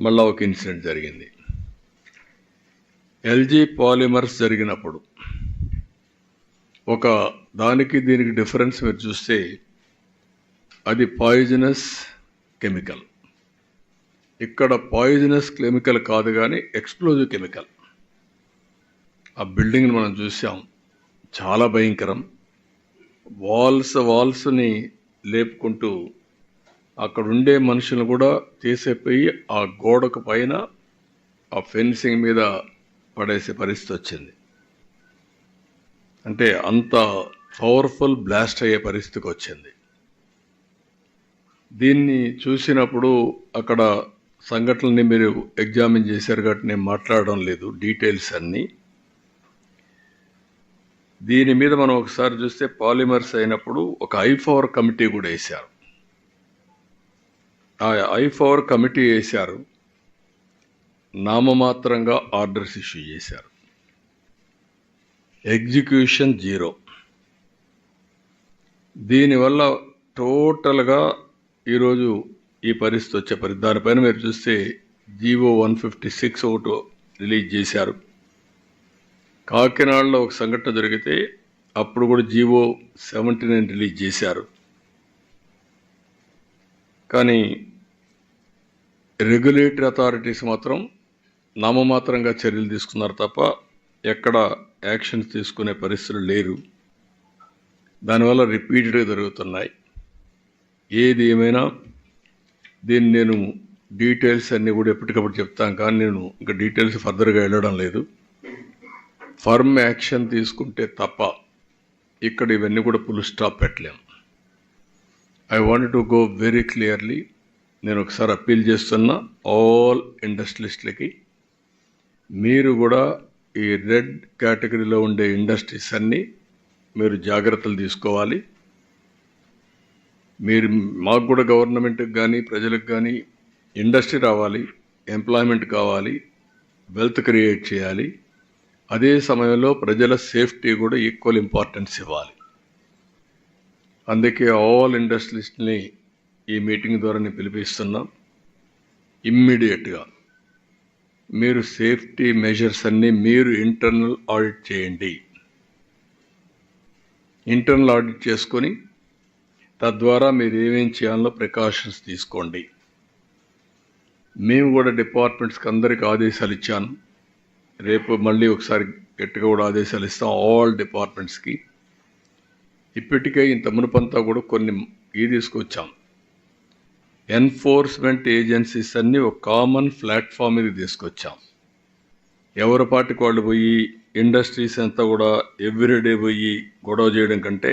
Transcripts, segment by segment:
మళ్ళా ఒక ఇన్సిడెంట్ జరిగింది. ఎల్జీ పాలిమర్స్ జరిగినప్పుడు ఒక దానికి దీనికి డిఫరెన్స్ మీరు చూస్తే అది పాయిజనస్ కెమికల్. ఇక్కడ పాయిజనస్ కెమికల్ కాదు కానీ ఎక్స్ప్లోజివ్ కెమికల్. ఆ బిల్డింగ్ని మనం చూసాం, చాలా భయంకరం. వాల్స్ని లేపుకుంటూ అక్కడ ఉండే మనుషులను కూడా తీసేపోయి ఆ గోడకు పైన ఆ ఫెన్సింగ్ మీద పడేసే పరిస్థితి వచ్చింది. అంటే అంత పవర్ఫుల్ బ్లాస్ట్ అయ్యే పరిస్థితికి వచ్చింది. దీన్ని చూసినప్పుడు అక్కడ సంఘటనల్ని మీరు ఎగ్జామిన్ చేశారు కాబట్టి నేను మాట్లాడడం లేదు డీటెయిల్స్ అన్నీ. దీని మీద మనం ఒకసారి చూస్తే పాలిమర్స్ అయినప్పుడు ఒక I4 కమిటీ కూడా వేశారు. ఆ I4 కమిటీ వేశారు, నామమాత్రంగా ఆర్డర్స్ ఇష్యూ చేశారు, ఎగ్జిక్యూషన్ 0. దీనివల్ల టోటల్గా ఈరోజు ఈ పరిస్థితి వచ్చే దానిపైన మీరు చూస్తే జీవో 156 ఒకటి రిలీజ్ చేశారు. కాకినాడలో ఒక సంఘటన జరిగితే అప్పుడు కూడా జీవో 79 రిలీజ్ చేశారు. కానీ రెగ్యులేటరీ అథారిటీస్ మాత్రం నామమాత్రంగా చర్యలు తీసుకున్నారు తప్ప ఎక్కడ యాక్షన్స్ తీసుకునే పరిస్థితులు లేరు. దానివల్ల రిపీటెడ్గా జరుగుతున్నాయి. ఏది ఏమైనా దీన్ని నేను డీటెయిల్స్ అన్నీ కూడా ఎప్పటికప్పుడు చెప్తాను, కానీ నేను ఇంకా డీటెయిల్స్ ఫర్దర్గా వెళ్ళడం లేదు. ఫర్మ్ యాక్షన్ తీసుకుంటే తప్ప ఇక్కడ ఇవన్నీ కూడా ఫుల్ స్టాప్ పెట్టలేము. I want to go very clearly. నేను ఒకసారి అప్పీల్ చేస్తున్నా ఆల్ ఇండస్ట్రియలిస్టులకి, మీరు కూడా ఈ రెడ్ కేటగిరీలో ఉండే ఇండస్ట్రీస్ అన్నీ మీరు జాగ్రత్తలు తీసుకోవాలి. మీరు మాకు కూడా గవర్నమెంట్కి కానీ ప్రజలకు కానీ ఇండస్ట్రీ రావాలి, ఎంప్లాయ్మెంట్ కావాలి, వెల్త్ క్రియేట్ చేయాలి. అదే సమయంలో ప్రజల సేఫ్టీ కూడా ఈక్వల్ ఇంపార్టెన్స్ ఇవ్వాలి. అందుకే ఆల్ ఇండస్ట్రియలిస్ట్ని ఈ మీటింగ్ ద్వారా నేను పిలిపిస్తున్నాం. ఇమ్మీడియట్గా మీరు సేఫ్టీ మెజర్స్ అన్నీ మీరు ఇంటర్నల్ ఆడిట్ చేయండి. ఇంటర్నల్ ఆడిట్ చేసుకొని తద్వారా మీరు ఏమేం చేయాలో ప్రికాషన్స్ తీసుకోండి. మేము కూడా డిపార్ట్మెంట్స్కి అందరికీ ఆదేశాలు ఇచ్చాను. రేపు మళ్ళీ ఒకసారి గట్టిగా కూడా ఆదేశాలు ఇస్తాం ఆల్ డిపార్ట్మెంట్స్కి. ఇప్పటికే ఇంత మునుపంతా కూడా కొన్ని తీసుకొచ్చాం. ఎన్ఫోర్స్మెంట్ ఏజెన్సీస్ అన్నీ ఒక కామన్ ప్లాట్ఫామ్ మీద తీసుకొచ్చాం. ఎవరి పాటికి వాళ్ళు పోయి ఇండస్ట్రీస్ అంతా కూడా ఎవ్రీడే పోయి గొడవ చేయడం కంటే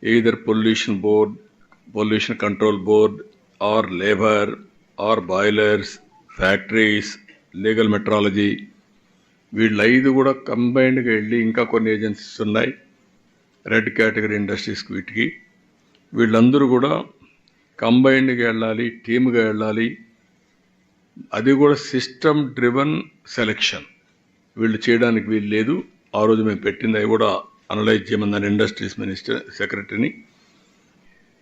either pollution board, pollution control board, or labour, or boilers, factories, legal metrology, వీళ్ళు 5 కూడా కంబైన్డ్గా వెళ్ళి, ఇంకా కొన్ని ఏజెన్సీస్ ఉన్నాయి రెడ్ కేటగిరీ ఇండస్ట్రీస్కి, వీటికి వీళ్ళందరూ కూడా కంబైన్డ్గా వెళ్ళాలి, టీమ్గా వెళ్ళాలి. అది కూడా సిస్టమ్ డ్రివన్ సెలెక్షన్ వీళ్ళు చేయడానికి వీలు లేదు. ఆ రోజు మేము పెట్టింది అవి కూడా అనలైజ్ చేయమన్నారు ఇండస్ట్రీస్ మినిస్టర్ సెక్రటరీని.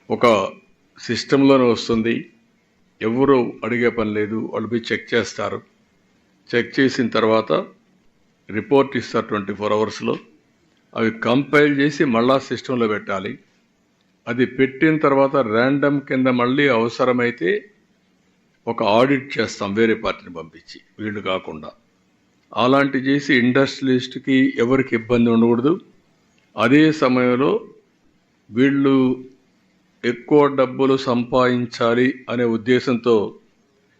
ఒక సిస్టంలోనే వస్తుంది, ఎవరు అడిగే పని లేదు. వాళ్ళు పోయి చెక్ చేస్తారు. చెక్ చేసిన తర్వాత రిపోర్ట్ ఇస్తారు 24 అవర్స్లో. అవి కంపైల్ చేసి మళ్ళా సిస్టంలో పెట్టాలి. అది పెట్టిన తర్వాత ర్యాండమ్ కింద మళ్ళీ అవసరమైతే ఒక ఆడిట్ చేస్తాం వేరే పార్టీని పంపించి, వీళ్ళు కాకుండా. అలాంటి చేసి ఇండస్ట్రియలిస్ట్కి ఎవరికి ఇబ్బంది ఉండకూడదు. అదే సమయంలో వీళ్ళు ఎక్కువ డబ్బులు సంపాదించాలి అనే ఉద్దేశంతో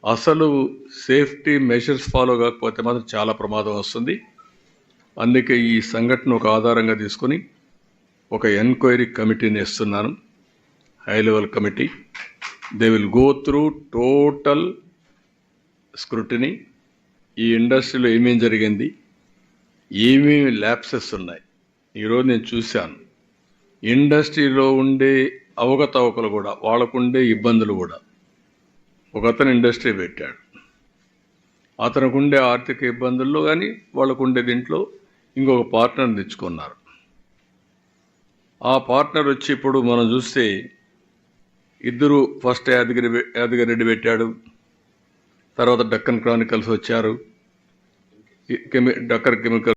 అసలు సేఫ్టీ మెషర్స్ ఫాలో కాకపోతే మాత్రం చాలా ప్రమాదం వస్తుంది. అందుకే ఈ సంఘటన ఒక ఆధారంగా తీసుకొని ఒక ఎంక్వైరీ కమిటీని ఇస్తున్నాను, high level committee. They will go through total scrutiny. ఈ ఇండస్ట్రీలో ఏమేం జరిగింది, ఏమేమి ల్యాప్సెస్ ఉన్నాయి. ఈరోజు నేను చూశాను ఇండస్ట్రీలో ఉండే అవకతవకలు కూడా, వాళ్ళకుండే ఇబ్బందులు కూడా. ఒకతను ఇండస్ట్రీ పెట్టాడు, అతనికి ఉండే ఆర్థిక ఇబ్బందుల్లో కానీ వాళ్ళకుండే దీంట్లో ఇంకొక పార్ట్నర్ని తెచ్చుకున్నారు. ఆ పార్ట్నర్ వచ్చి ఇప్పుడు మనం చూస్తే ఇద్దరు, ఫస్ట్ యాదగిరెడ్డి పెట్టాడు, తర్వాత డక్కన్ క్రానికల్స్ వచ్చారు, డక్కన్ కెమికల్